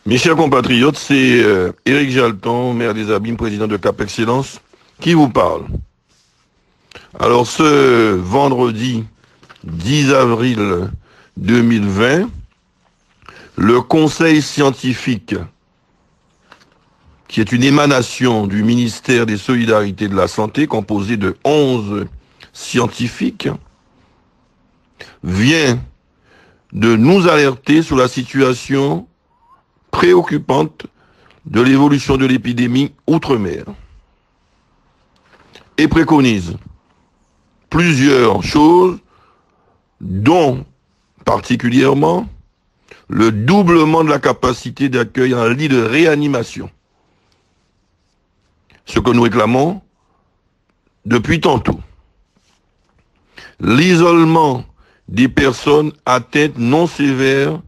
Mes chers compatriotes, c'est Éric Jalton, maire des Abîmes, président de Cap Excellence, qui vous parle. Alors ce vendredi 10 avril 2020, le Conseil scientifique, qui est une émanation du ministère des Solidarités et de la Santé, composé de 11 scientifiques, vient de nous alerter sur la situation préoccupante de l'évolution de l'épidémie outre-mer et préconise plusieurs choses, dont particulièrement le doublement de la capacité d'accueil en lit de réanimation, ce que nous réclamons depuis tantôt. L'isolement des personnes atteintes non sévères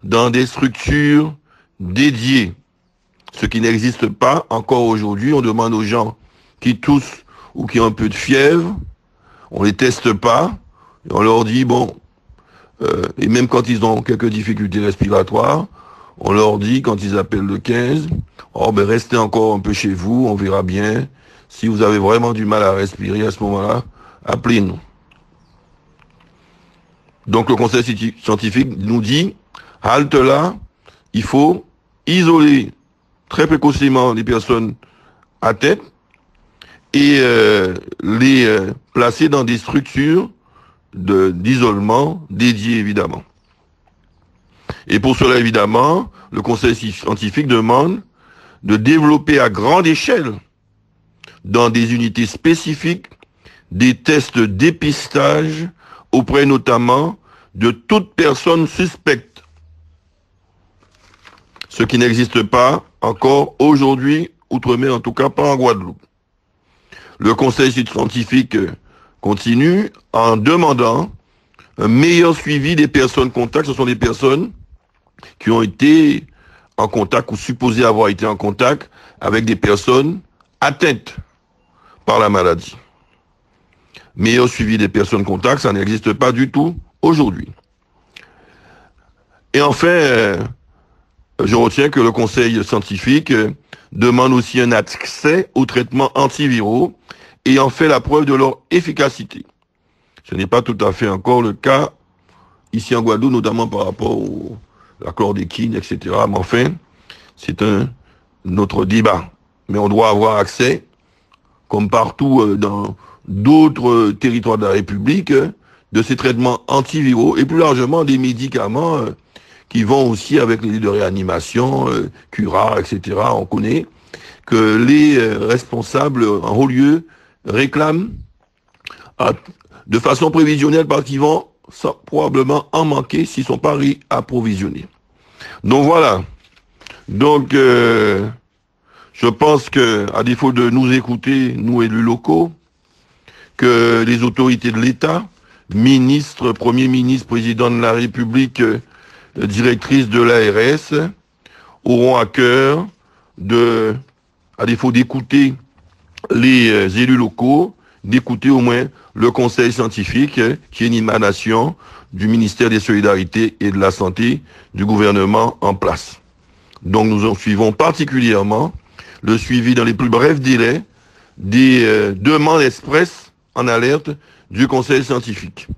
dans des structures dédiées, ce qui n'existe pas encore aujourd'hui. On demande aux gens qui toussent ou qui ont un peu de fièvre, on les teste pas, et on leur dit, bon, et même quand ils ont quelques difficultés respiratoires, on leur dit, quand ils appellent le 15, oh ben restez encore un peu chez vous, on verra bien. Si vous avez vraiment du mal à respirer à ce moment-là, appelez-nous. Donc le conseil scientifique nous dit, halte là, il faut isoler très précocement les personnes atteintes et les placer dans des structures d'isolement dédiées évidemment. Et pour cela évidemment, le conseil scientifique demande de développer à grande échelle, dans des unités spécifiques, des tests de dépistage auprès notamment de toute personne suspecte, ce qui n'existe pas encore aujourd'hui, outre-mer, en tout cas pas en Guadeloupe. Le conseil scientifique continue en demandant un meilleur suivi des personnes contacts. Ce sont des personnes qui ont été en contact ou supposées avoir été en contact avec des personnes atteintes par la maladie. Meilleur suivi des personnes contacts, ça n'existe pas du tout aujourd'hui. Et enfin, je retiens que le conseil scientifique demande aussi un accès aux traitements antiviraux ayant fait la preuve de leur efficacité. Ce n'est pas tout à fait encore le cas ici en Guadeloupe, notamment par rapport à la chlordéquine, etc. Mais enfin, c'est un autre débat. Mais on doit avoir accès, comme partout dans d'autres territoires de la République, de ces traitements antiviraux et plus largement des médicaments qui vont aussi avec les lits de réanimation, Cura, etc. On connaît que les responsables en haut lieu réclament de façon prévisionnelle parce qu'ils vont probablement en manquer s'ils ne sont pas réapprovisionnés. Donc voilà. Donc je pense que, à défaut de nous écouter, nous élus locaux, que les autorités de l'État, ministres, Premier ministre, président de la République, directrice de l'ARS, auront à cœur de, à défaut d'écouter les élus locaux, d'écouter au moins le conseil scientifique, qui est une émanation du ministère des Solidarités et de la Santé du gouvernement en place. Donc nous en suivons particulièrement le suivi dans les plus brefs délais des demandes expresses en alerte du conseil scientifique.